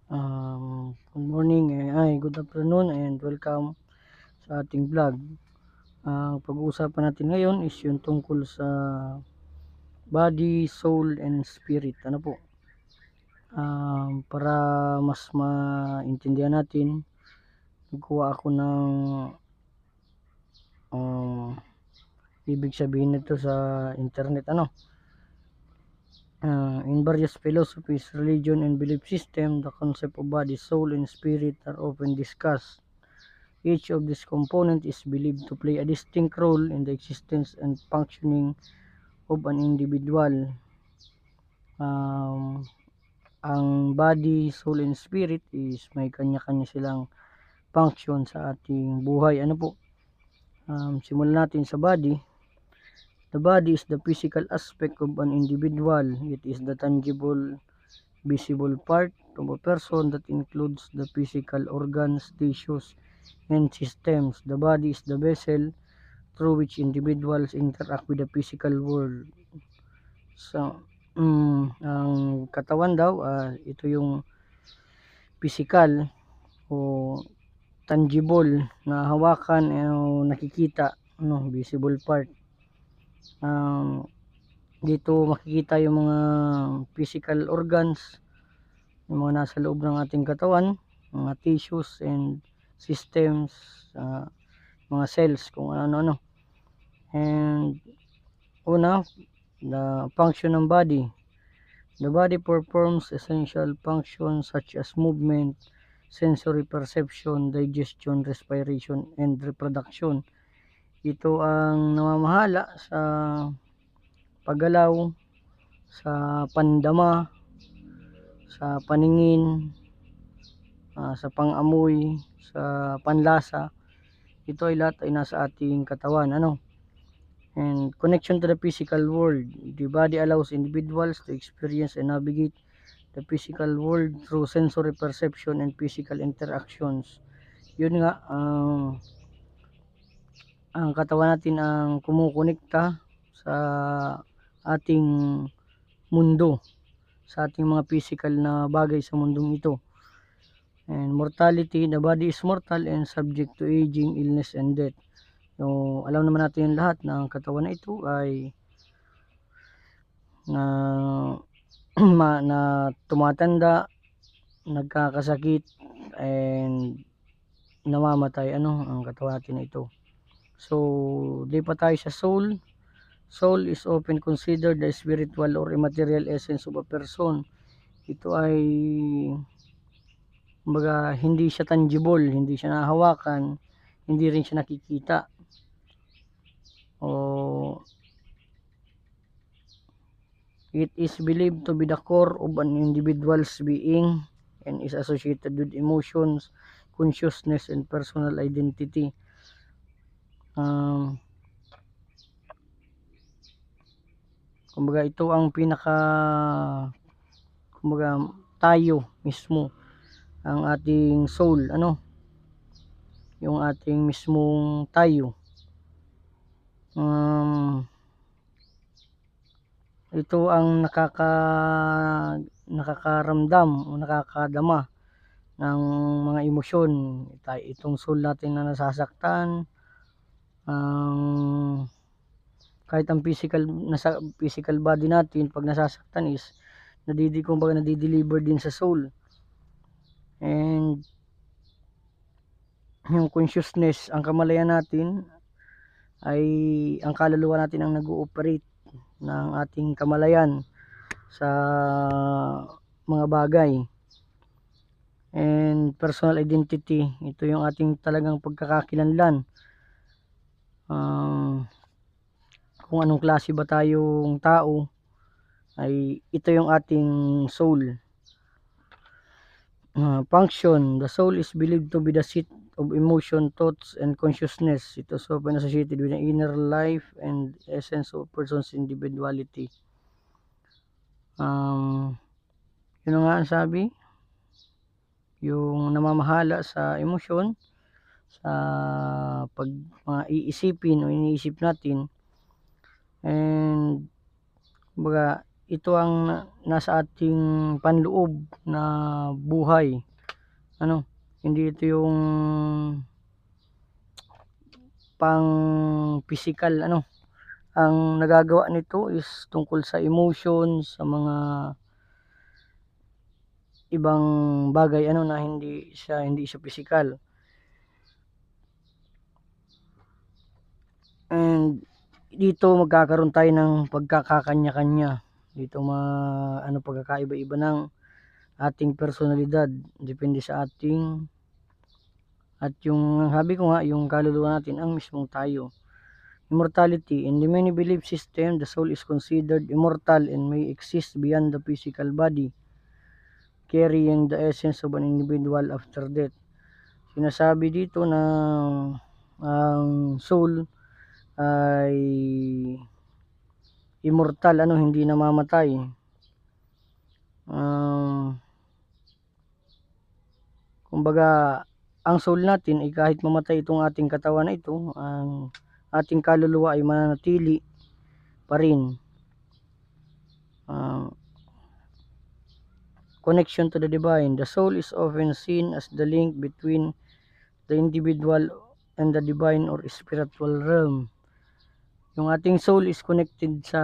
Good morning, good afternoon and welcome sa ating vlog. Ang pag-uusapan natin ngayon is yung tungkol sa body, soul, and spirit. Ano po? Para mas maintindihan natin, nagkuha ako ng ibig sabihin nito sa internet. In various philosophies, religion, and belief system, the concept of body, soul, and spirit are often discussed. Each of these components is believed to play a distinct role in the existence and functioning of an individual. Ang body, soul, and spirit is may kanya-kanya silang function sa ating buhay. Simulan natin sa body. The body is the physical aspect of an individual. It is the tangible, visible part of a person that includes the physical organs, tissues, and systems. The body is the vessel through which individuals interact with the physical world. So, ang katawan daw, ito yung physical o tangible na hawakan o nakikita, visible part. Dito makikita yung mga physical organs, yung mga nasa loob ng ating katawan, mga tissues and systems, mga cells, kung ano-ano. And una, the function ng body. The body performs essential functions such as movement, sensory perception, digestion, respiration, and reproduction. Ito ang namamahala sa paggalaw, sa pandama, sa paningin, sa pangamoy, sa panlasa. Ito ay lahat ay nasa ating katawan. And connection to the physical world. The body allows individuals to experience and navigate the physical world through sensory perception and physical interactions. Yun nga, ang katawan natin ang kumukonekta sa ating mundo, sa ating mga physical na bagay sa mundong ito. And mortality, the body is mortal and subject to aging, illness, and death. So, alam naman natin yung lahat na ang katawan na ito ay na tumatanda, nagkakasakit, and namamatay ang katawan natin na ito. So, lipat tayo sa soul. Soul is often considered the spiritual or immaterial essence of a person. Ito ay kumbaga hindi siya tangible, hindi siya nahawakan, hindi rin siya nakikita. It is believed to be the core of an individual's being and is associated with emotions, consciousness, and personal identity. Kumbaga ito ang kumbaga tayo mismo, ang ating soul, yung ating mismong tayo. Ito ang nakakaramdam o nakakadama ng mga emosyon. Itong soul natin na nasasaktan, kahit ang physical body natin pag nasasaktan is nadideliver din sa soul. And yung consciousness, ang kamalayan natin ay ang kaluluwa natin ang nag-ooperate ng ating kamalayan sa mga bagay. And personal identity, ito yung ating talagang pagkakakilanlan, kung anong klase ba tayong tao, ay ito yung ating soul. Function, the soul is believed to be the seat of emotion, thoughts, and consciousness. It is often associated with the inner life and essence of a person's individuality. Yun nga ang sabi, yung namamahala sa emosyon, sa mga iisipin o iniisip natin, and kumbaga ito ang nasa ating panloob na buhay. Hindi ito yung pang physical. Ang nagagawa nito is tungkol sa emotions, sa mga ibang bagay na hindi siya physical. And dito magkakaroon tayo ng pagkakakanya-kanya. Dito pagkakaiba-iba ng ating personalidad, depende sa ating, at yung sabi ko nga, yung kaluluwa natin ang mismong tayo. Immortality. In the many belief system, the soul is considered immortal and may exist beyond the physical body, carrying the essence of an individual after death. Sinasabi dito na ang soul ay immortal, hindi namamatay. Kumbaga, ang soul natin ay kahit mamatay itong ating katawan na ito, ang ating kaluluwa ay mananatili pa rin. Connection to the divine. The soul is often seen as the link between the individual and the divine or spiritual realm. Yung ating soul is connected sa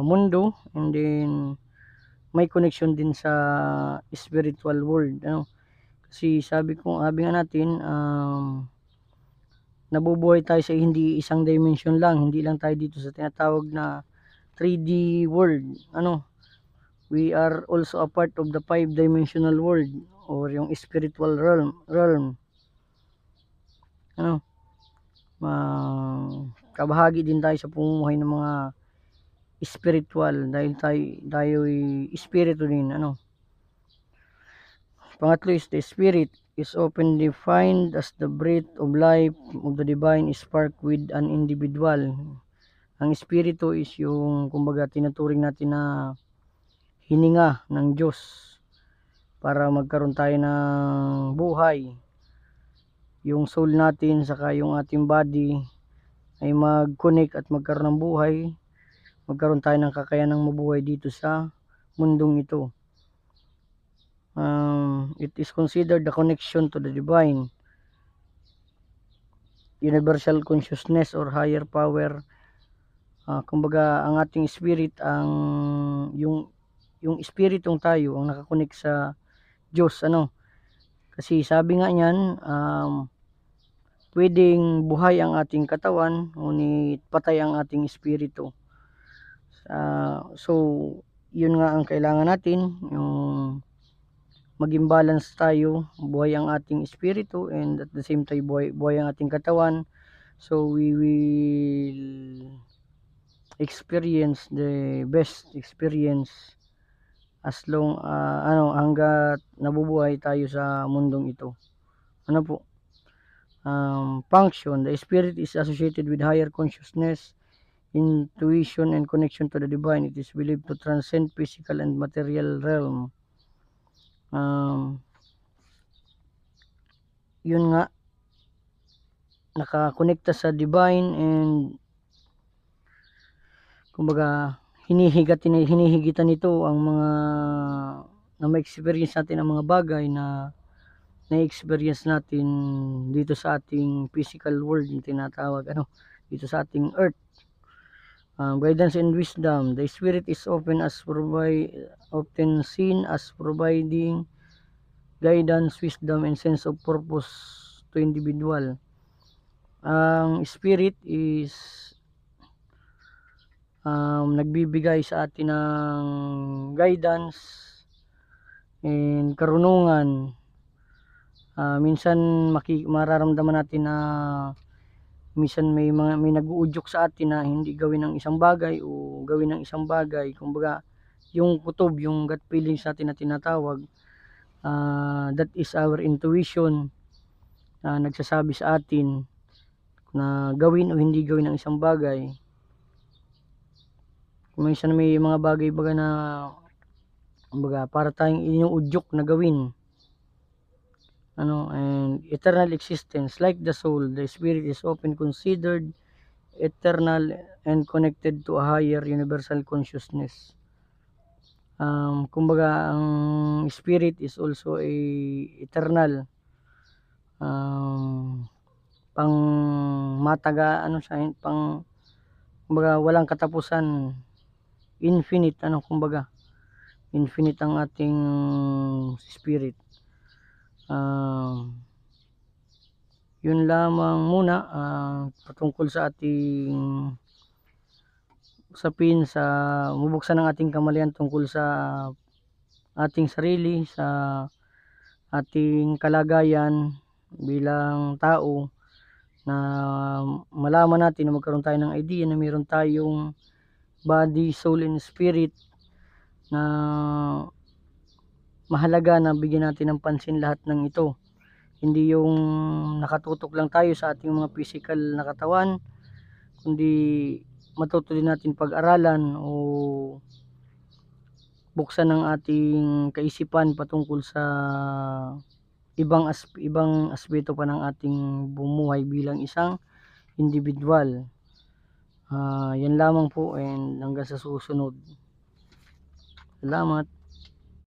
mundo, and then may connection din sa spiritual world. Kasi sabi nga natin, nabubuhay tayo sa hindi isang dimension lang, hindi lang tayo dito sa tinatawag na 3D world. We are also a part of the 5-dimensional world or yung spiritual realm. Kabahagi din tayo sa pamumuhay ng mga spiritual dahil tayo ay espiritu din. Pangatlo is the spirit is often defined as the breath of life of the divine spark with an individual. Ang espiritu is yung kumbaga tinuturing natin na hininga ng Diyos para magkaroon tayo ng buhay. Yung soul natin saka yung ating body ay mag-connect at magkaroon ng buhay, magkaroon tayo ng kakayanang mabuhay dito sa mundong ito. It is considered the connection to the divine, universal consciousness or higher power. Kumbaga ang ating spirit, yung spiritong tayo ang nakakonek sa Diyos. Kasi sabi nga niyan, pwedeng buhay ang ating katawan ngunit patay ang ating espiritu. So yun nga ang kailangan natin, yung maging balance tayo, buhay ang ating espiritu and at the same time buhay ang ating katawan. So we will experience the best experience as long hanggat nabubuhay tayo sa mundong ito. Function. The spirit is associated with higher consciousness, intuition, and connection to the divine. It is believed to transcend physical and material realm. Yun nga, nakakonekta sa divine, and kumbaga hinihigitan nito ang mga na ma-experience natin ang mga bagay na na-experience natin dito sa ating physical world, yung tinatawag dito sa ating earth. Guidance and wisdom. The spirit is often seen as providing guidance, wisdom, and sense of purpose to individual. Ang spirit is nagbibigay sa atin ng guidance and karunungan. Minsan mararamdaman natin na minsan may nag-uudyok sa atin na hindi gawin ng isang bagay o gawin ng isang bagay. Kumbaga yung kutob, yung gut feelings natin na tinatawag, that is our intuition, nagsasabi sa atin na gawin o hindi gawin ng isang bagay. Minsan may mga bagay na kumbaga para tayong inuudyok na gawin. And eternal existence. Like the soul, the spirit is often considered eternal and connected to a higher universal consciousness. Kumbaga ang spirit is also a eternal, pang mataga, ano siya, pang kumbaga walang katapusan, infinite, kumbaga infinite ang ating spirit. Yun lamang muna patungkol sa ating usapin sa mabuksan ng ating kamalayan tungkol sa ating sarili, sa ating kalagayan bilang tao, na malaman natin na magkaroon tayo ng idea na mayroon tayong body, soul, and spirit, na mahalaga na bigyan natin ng pansin lahat ng ito. Hindi yung nakatutok lang tayo sa ating mga physical na katawan, kundi matuto din natin pag-aralan o buksan ng ating kaisipan patungkol sa ibang aspeto pa ng ating bumuhay bilang isang individual. Yan lamang po, and hanggang sa susunod. Salamat.